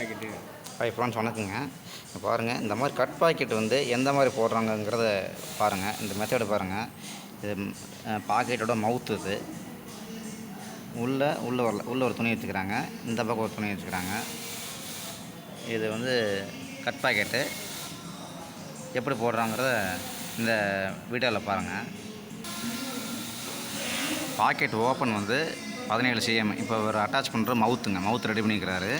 Packet. Hi friends, வணக்கங்க. பாருங்கள், இந்த மாதிரி கட் பாக்கெட் வந்து எந்த மாதிரி போடுறாங்கங்கிறத பாருங்கள். இந்த மெத்தடு பாருங்கள். இது பாக்கெட்டோட மவுத்து. இது உள்ளே வரல, உள்ளே ஒரு துணி வச்சுக்கிறாங்க, இந்த பக்கம் ஒரு துணி வச்சுக்கிறாங்க. இது வந்து கட் பாக்கெட்டு எப்படி போடுறாங்கிறத இந்த வீடியோவில் பாருங்கள். பாக்கெட் ஓப்பன் வந்து 17 cm. இப்போ ஒரு அட்டாச் பண்ணுற மவுத்து ரெடி பண்ணிக்கிறாரு.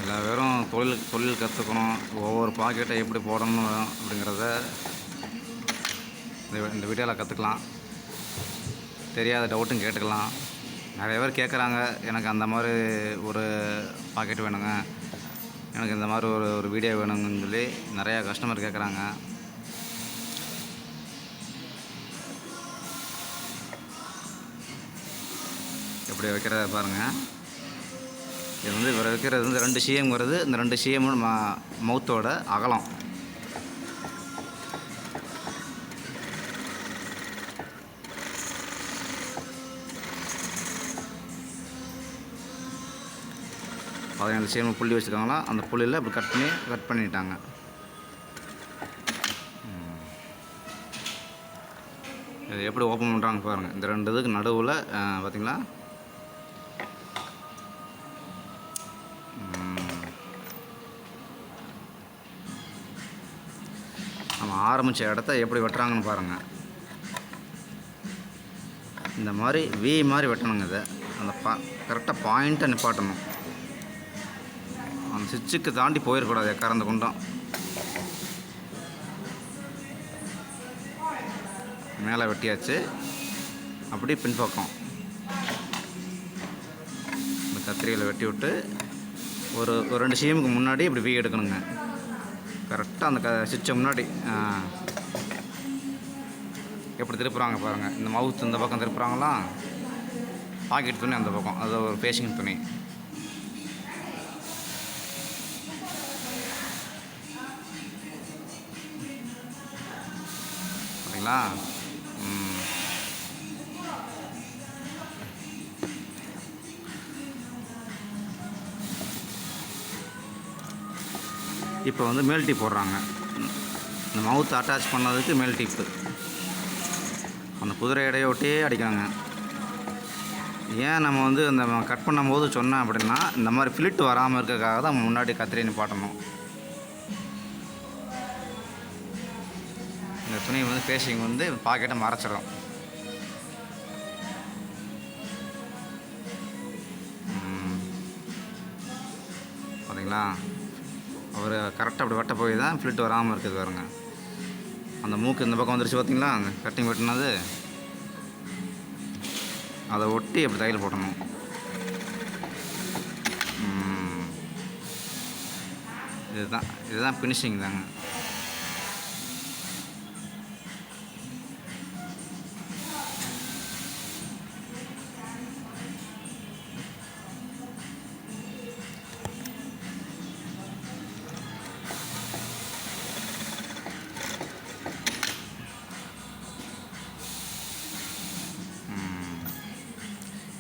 எல்லா பேரும் தொழில் கற்றுக்கணும், ஒவ்வொரு பாக்கெட்டை எப்படி போடணும் அப்படிங்கிறத இந்த வீடியோவில் கற்றுக்கலாம். தெரியாத டவுட்டும் கேட்டுக்கலாம். நிறைய பேர் கேட்குறாங்க, எனக்கு அந்த மாதிரி ஒரு பாக்கெட் வேணுங்க, எனக்கு இந்த மாதிரி ஒரு வீடியோ வேணுங்கன்னு சொல்லி நிறையா கஸ்டமர் கேட்குறாங்க. எப்படி வைக்கிறத பாருங்கள். இது வந்து இவர் வைக்கிறது வந்து 2 cm வருது. இந்த 2 cm மவுத்தோட அகலம். பதினேழு cm புள்ளி வச்சுருக்காங்களா, அந்த புள்ளியில் இப்படி கட் பண்ணிட்டாங்க. இது எப்படி ஓப்பன் பண்ணுறாங்க பாருங்கள். இந்த 2 இதுக்கு நடுவில் பார்த்திங்களா, நம்ம ஆரம்பித்த இடத்த எப்படி வெட்டுறாங்கன்னு பாருங்கள். இந்த மாதிரி வி மாதிரி வெட்டணுங்க. இதை அந்த கரெக்டாக பாயிண்ட்டை நிப்பாட்டணும். அந்த சுவிட்சுக்கு தாண்டி போயிடக்கூடாது எக்காரந்த கொண்டும். மேலே வெட்டியாச்சு. அப்படியே பின்பக்கம் இந்த கத்திரியில் வெட்டி விட்டு ஒரு 2 cmக்கு முன்னாடி இப்படி வி எடுக்கணுங்க. கரெக்டாக அந்த சுவிட்சை முன்னாடி எப்படி திருப்புறாங்க பாருங்கள். இந்த மவுத்து இந்த பக்கம் திருப்புறாங்களா, பாக்கெட் துணி அந்த பக்கம், அது ஒரு பேசிங் துணி. பார்த்தீங்களா? இப்போ வந்து மேல் டிப் போடுறாங்க. இந்த மவுத் அட்டாச் பண்ணதுக்கு மேல் டிப்பு அந்த குதிரை எடையை ஒட்டியே அடிக்கிறாங்க. ஏன் நம்ம வந்து அந்த கட் பண்ணும்போது சொன்னேன் அப்படின்னா, இந்த மாதிரி ஃபிலிட் வராமல் இருக்கிறதுக்காக தான் முன்னாடி கத்திரி நிப்பாட்டணும். இந்த துணி வந்து பேசிங் வந்து பாக்கெட்டை மறைச்சிடும். பார்த்தீங்களா, அவர் கரெக்டாக அப்படி வெட்ட போய் தான் ஃபிலிட் வராமல் இருக்குது பாருங்க. அந்த மூக்கு இந்த பக்கம் வந்துருச்சு பார்த்தீங்களா, அந்த கட்டிங் வெட்டினது, அதை ஒட்டி அப்படி தையல் போட்டணும். இதுதான் ஃபினிஷிங் தாங்க.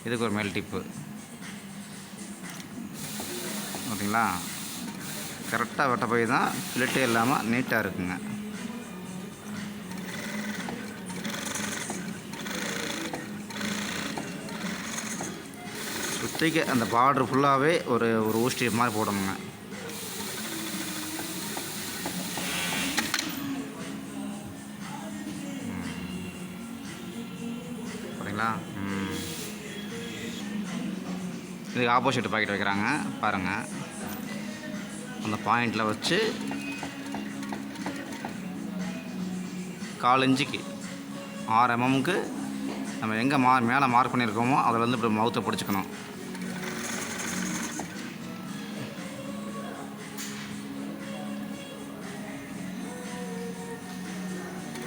இதுக்கு ஒரு மேல் டிப்பு பார்த்தீங்களா, கரெக்டாக வெட்ட போய் தான் ஃபிலிட்டே இல்லாமல் நீட்டாக இருக்குங்க. சுற்றிக்கு அந்த பார்டர் ஃபுல்லாகவே ஒரு ஊஸ்டி மாதிரி போடணுங்க. பார்த்தீங்களா? இதுக்கு ஆப்போசிட் பாக்கெட் வைக்கிறாங்க பாருங்கள். அந்த பாயிண்டில் வச்சு 1/4 இன்ச்சுக்கு 6 mmக்கு நம்ம எங்கே மேலே மார்க் பண்ணியிருக்கோமோ அதிலேருந்து இப்படி மவுத்தை பிடிச்சிக்கணும்.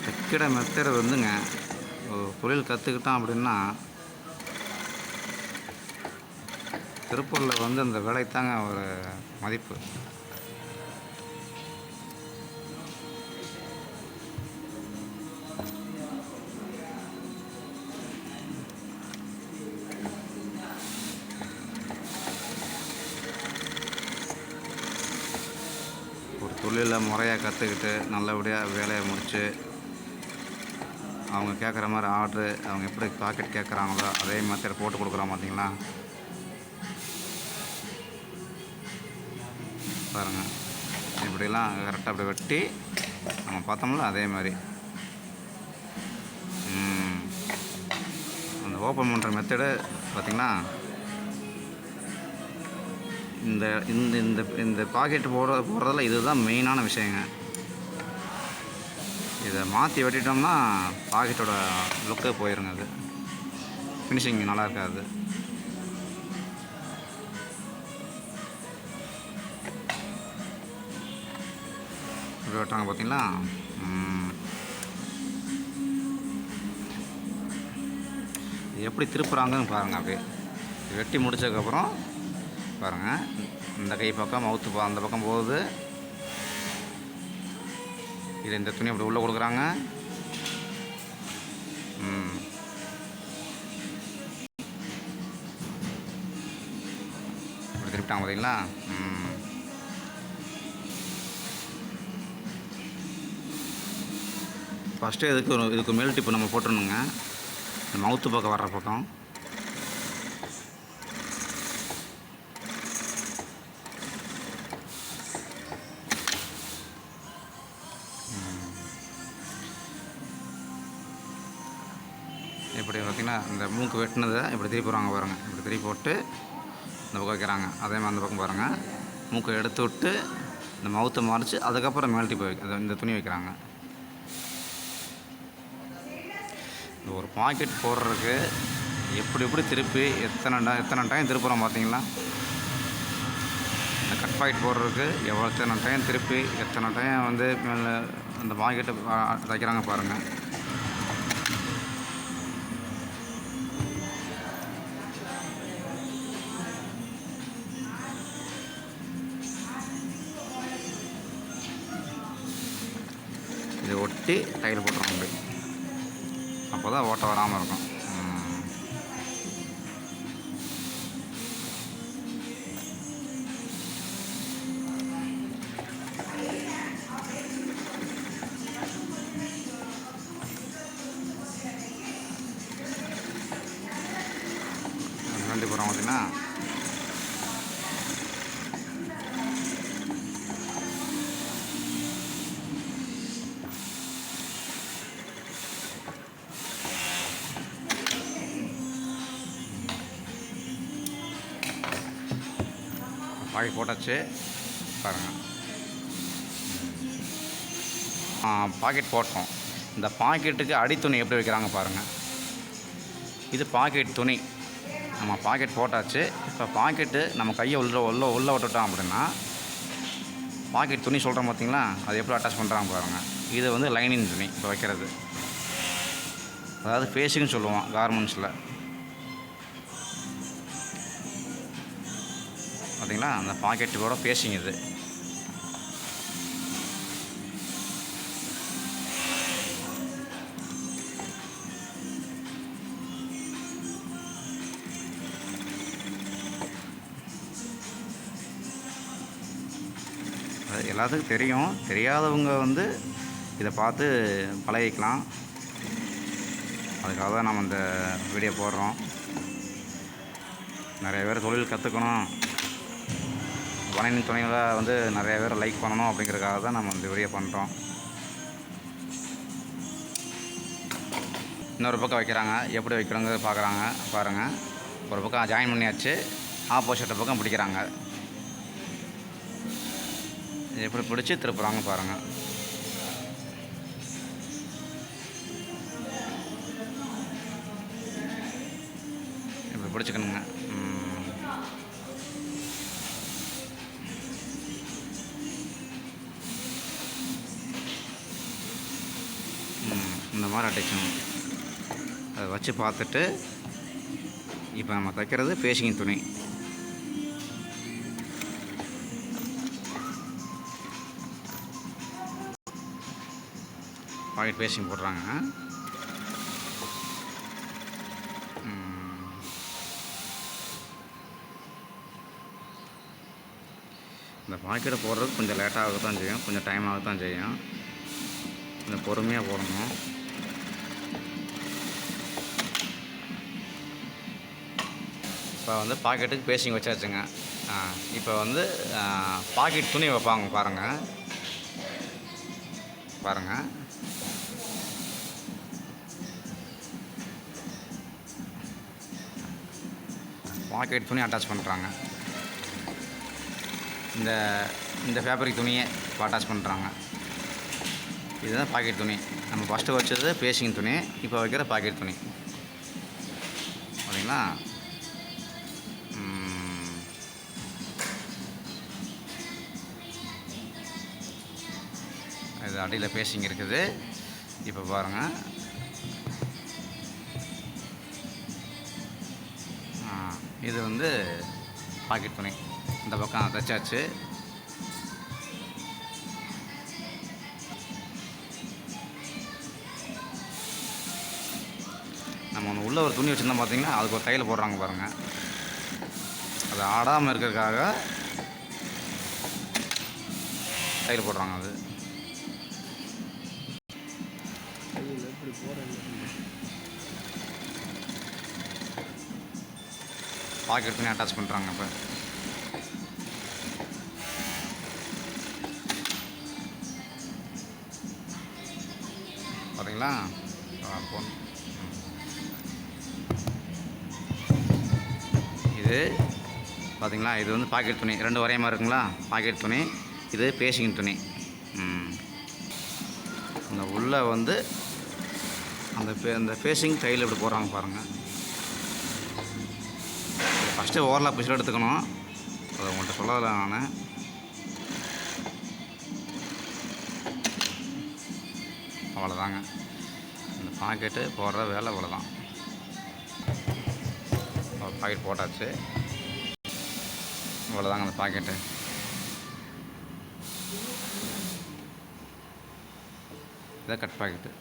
தைக்கிற மெத்தட் வந்துங்க, தொழில் கற்றுக்கிட்டோம் அப்படின்னா திருப்பூரில் வந்து அந்த விலை தாங்க ஒரு மதிப்பு. ஒரு தொழிலை முறையாக கற்றுக்கிட்டு நல்லபடியாக வேலையை முடித்து அவங்க கேட்குற மாதிரி ஆர்டரு அவங்க எப்படி பாக்கெட் கேட்குறாங்களோ அதே மாதிரி போட்டு கொடுக்குறோம் பார்த்தீங்களா. பாருங்கள், இப்படிலாம் கரெக்டாக அப்படி வெட்டி நம்ம பார்த்தோம்ல அதே மாதிரி அந்த ஓப்பன் பண்ணுற மெத்தடு பார்த்திங்கன்னா இந்த இந்த இந்த இந்த பாக்கெட் போடுறதில் இதுதான் மெயினான விஷயங்க. இதை மாற்றி வெட்டிட்டோம்னா பாக்கெட்டோட லுக்கே போயிருங்க. அது ஃபினிஷிங் நல்லா இருக்காது. இப்படி வெட்டுறாங்க பார்த்தீங்களா. எப்படி திருப்புறாங்கன்னு பாருங்கள். அப்படியே வெட்டி முடித்ததுக்கப்புறம் பாருங்கள், இந்த கை பக்கம் மவுத்து அந்த பக்கம் போகுது. இது இந்த துணி அப்படி உள்ளே கொடுக்குறாங்க. இப்படி திருப்பிட்டாங்க பார்த்தீங்களா. ஃபஸ்ட்டு இதுக்கு மேல் டிப்பு நம்ம போட்டுருணுங்க. இந்த மவுத்து பக்கம் வர்ற பக்கம் இப்படி பார்த்திங்கன்னா இந்த மூக்கு வெட்டினதை இப்படி திருப்பி போடுறாங்க பாருங்கள். இப்படி திருப்பி போட்டு இந்த பக்கம் வைக்கிறாங்க. அதே மாதிரி அந்த பக்கம் பாருங்கள், மூக்கை எடுத்து விட்டு இந்த மவுத்தை மறைச்சி அதுக்கப்புறம் மேல்ட்டி போய் இந்த துணி வைக்கிறாங்க. இந்த ஒரு பாக்கெட் போடுறதுக்கு எப்படி திருப்பி எத்தனை டைம் திருப்புறோம் பார்த்தீங்களா. இந்த கட் பாக்கெட் போடுறதுக்கு எத்தனை டைம் திருப்பி எத்தனை டைம் வந்து மேலே அந்த பாக்கெட்டை தைக்கிறாங்க பாருங்கள். இதை ஒட்டி டைல் போட்டுருவோம். அப்படி அப்போ தான் ஓட்டை வராமல் இருக்கும். வண்டி போகிறோம் பார்த்தீங்கன்னா பாக்கெட் போட்டாச்சு பாருங்கள். பாக்கெட் போட்டோம். இந்த பாக்கெட்டுக்கு அடித்துணி எப்படி வைக்கிறாங்க பாருங்கள். இது பாக்கெட் துணி. நம்ம பாக்கெட் போட்டாச்சு. இப்போ பாக்கெட்டு நம்ம கையை உள்ளே விட்டுட்டோம் அப்படின்னா பாக்கெட் துணி சொல்கிறோம் பார்த்தீங்களா, அது எப்படி அட்டாச் பண்ணுறாங்க பாருங்கள். இது வந்து லைனிங் துணி இப்போ வைக்கிறது, அதாவது ஃபேஸிங்னு சொல்லுவோம் கார்மெண்ட்ஸில் பார்த்தீங்களா. அந்த பாக்கெட்டுக்கோட ஃபேஸிங் இது. அது எல்லாத்துக்கும் தெரியும். தெரியாதவங்க வந்து இதை பார்த்து பழகிக்கலாம். அதுக்காக தான் நம்ம இந்த வீடியோ போடுறோம். நிறைய பேர் தொழில் கற்றுக்கணும், பனியன் துணிகளை வந்து நிறைய பேர் லைக் பண்ணணும் அப்படிங்கிறதுக்காக தான் நம்ம இந்த வீடியோ பண்ணுறோம். இன்னொரு பக்கம் வைக்கிறாங்க, எப்படி வைக்கிறோங்கிறது பார்க்குறாங்க பாருங்கள். ஒரு பக்கம் ஜாயின் பண்ணியாச்சு, ஆப்போசிட் பக்கம் பிடிக்கிறாங்க. எப்படி பிடிச்சி திருப்புறாங்க பாருங்கள். இப்படி பிடிச்சிக்கணுங்க. இந்த மாதிரி அடிக்கணும். அதை வச்சு பார்த்துட்டு இப்போ நம்ம தைக்கிறது ஃபேஸிங் துணி. பாக்கெட் பேஸ்டிங் போடுறாங்க. இந்த பாக்கெட்டை போடுறதுக்கு கொஞ்சம் லேட்டாக தான் செய்யும், கொஞ்சம் டைம் ஆக தான் செய்யும். கொஞ்சம் பொறுமையாக போடணும். இப்போ வந்து பாக்கெட்டுக்கு பேஸ்டிங் வச்சாச்சுங்க. இப்போ வந்து பாக்கெட் துணி வைப்பாங்க பாருங்கள். பாக்கெட் துணி அட்டாச் பண்ணுறாங்க. இந்த இந்த ஃபேப்ரிக் துணியை இப்போ அட்டாச் பண்ணுறாங்க. இதுதான் பாக்கெட் துணி. நம்ம ஃபஸ்ட்டு வச்சது பேஸ்டிங் துணி, இப்போ வைக்கிற பாக்கெட் துணி. ஓகேங்களா? இது அடியில் பேஸ்டிங் இருக்குது. இப்போ பாருங்கள். இது வந்து பாக்கெட் துணி. இந்த பக்கம் தைச்சாச்சு. நம்ம ஒன்று உள்ளே ஒரு துணி வச்சுருந்தோம் பார்த்தீங்கன்னா, அதுக்கு ஒரு தையல் போடுறாங்க பாருங்கள். அது ஆடாமல் இருக்கிறதுக்காக தையல் போடுறாங்க. அது பாக்கெட் துணி அட்டாச் பண்ணுறாங்க. இப்போ பார்த்தீங்களா? இது பார்த்தீங்களா? இது வந்து பாக்கெட் துணி. 2 ஒரே மாதிரி இருக்குங்களா? பாக்கெட் துணி. இது பேஸ்டிங் துணி. அந்த உள்ளே வந்து அந்த பேஸ்டிங் தையல் இப்படி போடுறாங்க பாருங்கள். ஃபஸ்ட்டு ஓவர்லாக் பிசில் எடுத்துக்கணும். அதை உங்கள்கிட்ட சொல்லலை நான். அவ்வளோதாங்க. இந்த பாக்கெட்டு போடுற வேலை அவ்வளோதான். பாக்கெட் போட்டாச்சு. அவ்வளோதாங்க அந்த பாக்கெட்டு. இதான் கட் பாக்கெட்டு.